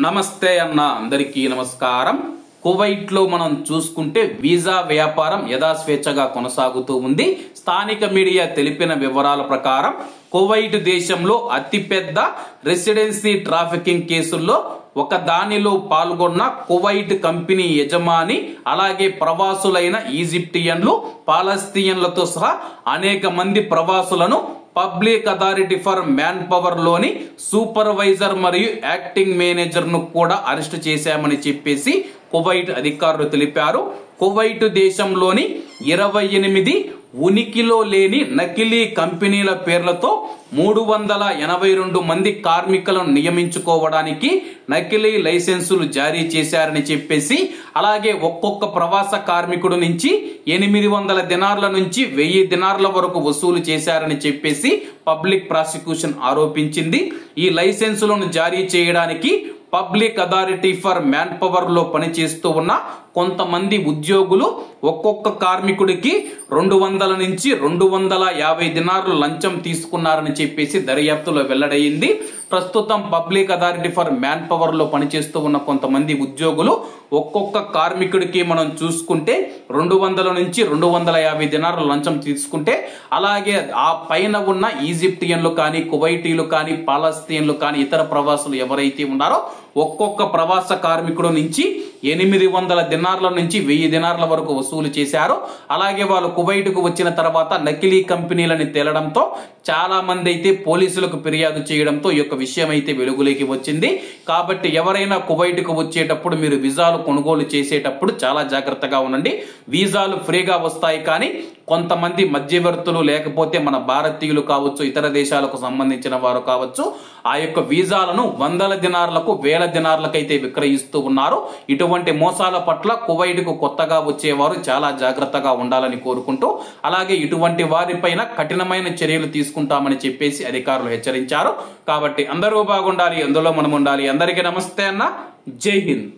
నమస్తే అన్న అందరికీ నమస్కారం. కువైట్ లో మనం చూసుకుంటే వీసా వ్యాపారం యథాస్వేచ్ఛగా కొనసాగుతూ ఉంది. స్థానిక మీడియా తెలిపిన వివరాల ప్రకారం కువైట్ దేశంలో అతిపెద్ద రెసిడెన్సీ ట్రాఫికింగ్ కేసుల్లో ఒక దానిలో పాల్గొన్న కువైట్ కంపెనీ యజమాని, అలాగే ప్రవాసులైన ఈజిప్టియన్లు, పాలస్తీన్లతో సహా అనేక మంది ప్రవాసులను public authority for manpower లోని సూపర్వైజర్ మరియు యాక్టింగ్ మేనేజర్ ను కూడా అరెస్ట్ చేశామని చెప్పేసి కువైట్ అధికారులు తెలిపారు. కువైట్ దేశంలోని 28 ఉనికిలో లేని నకిలీ కంపెనీల పేర్లతో 382 మంది కార్మికులను నియమించుకోవడానికి నకిలీ లైసెన్సులు జారీ చేశారని చెప్పేసి, అలాగే ఒక్కొక్క ప్రవాస కార్మికుడు నుంచి 800 దినార్ల నుంచి 1000 దినార్ల వరకు వసూలు చేశారని చెప్పేసి పబ్లిక్ ప్రాసిక్యూషన్ ఆరోపించింది. ఈ లైసెన్సులను జారీ చేయడానికి public authority for man power లో పనిచేస్తూ ఉన్న కొంతమంది ఉద్యోగులు ఒక్కొక్క కార్మికుడికి 200 నుంచి 250 దినార్లు లంచం తీసుకున్నారని చెప్పేసి దర్యాప్తులో వెల్లడైంది. ప్రస్తుతం public authority for man power లో పనిచేస్తూ ఉన్న కొంతమంది ఉద్యోగులు ఒక్కొక్క కార్మికుడికి మనం చూసుకుంటే 200 నుంచి 250 దినార్లు లంచం తీసుకుంటే, అలాగే ఆ పైన ఉన్న ఈజిప్టియన్లు కానీ, కువైటీలు కానీ, పాలస్తీన్లు కానీ, ఇతర ప్రవాసులు ఎవరైతే ఉన్నారో ఒక్కొక్క ప్రవాస కార్మికుడు నుంచి 800 దినార్ల నుంచి 1000 దినార్ల వరకు వసూలు చేశారు. అలాగే వాళ్ళు కువైట్ కు వచ్చిన తర్వాత నకిలీ కంపెనీలని తేలడంతో చాలా మంది అయితే పోలీసులకు ఫిర్యాదు చేయడంతో ఈ యొక్క విషయం అయితే వెలుగులోకి వచ్చింది. కాబట్టి ఎవరైనా కువైట్ కు వచ్చేటప్పుడు మీరు వీసాలు కొనుగోలు చేసేటప్పుడు చాలా జాగ్రత్తగా ఉండండి. వీసాలు ఫ్రీగా వస్తాయి, కానీ కొంతమంది మధ్యవర్తులు, లేకపోతే మన భారతీయులు కావచ్చు, ఇతర దేశాలకు సంబంధించిన వారు కావచ్చు, ఆ యొక్క వీసాలను 100 దినార్లకు 1000 దినార్లకు అయితే విక్రయిస్తూ ఉన్నారు. ఇటువంటి మోసాల పట్ల కువైట్ కు కొత్తగా వచ్చేవారు చాలా జాగ్రత్తగా ఉండాలని కోరుకుంటూ, అలాగే ఇటువంటి వారిపైన కఠినమైన చర్యలు తీసుకుంటామని చెప్పేసి అధికారులు హెచ్చరించారు. కాబట్టి అందరూ బాగుండాలి, అందులో మనం ఉండాలి. అందరికీ నమస్తే అన్న, జై హింద్.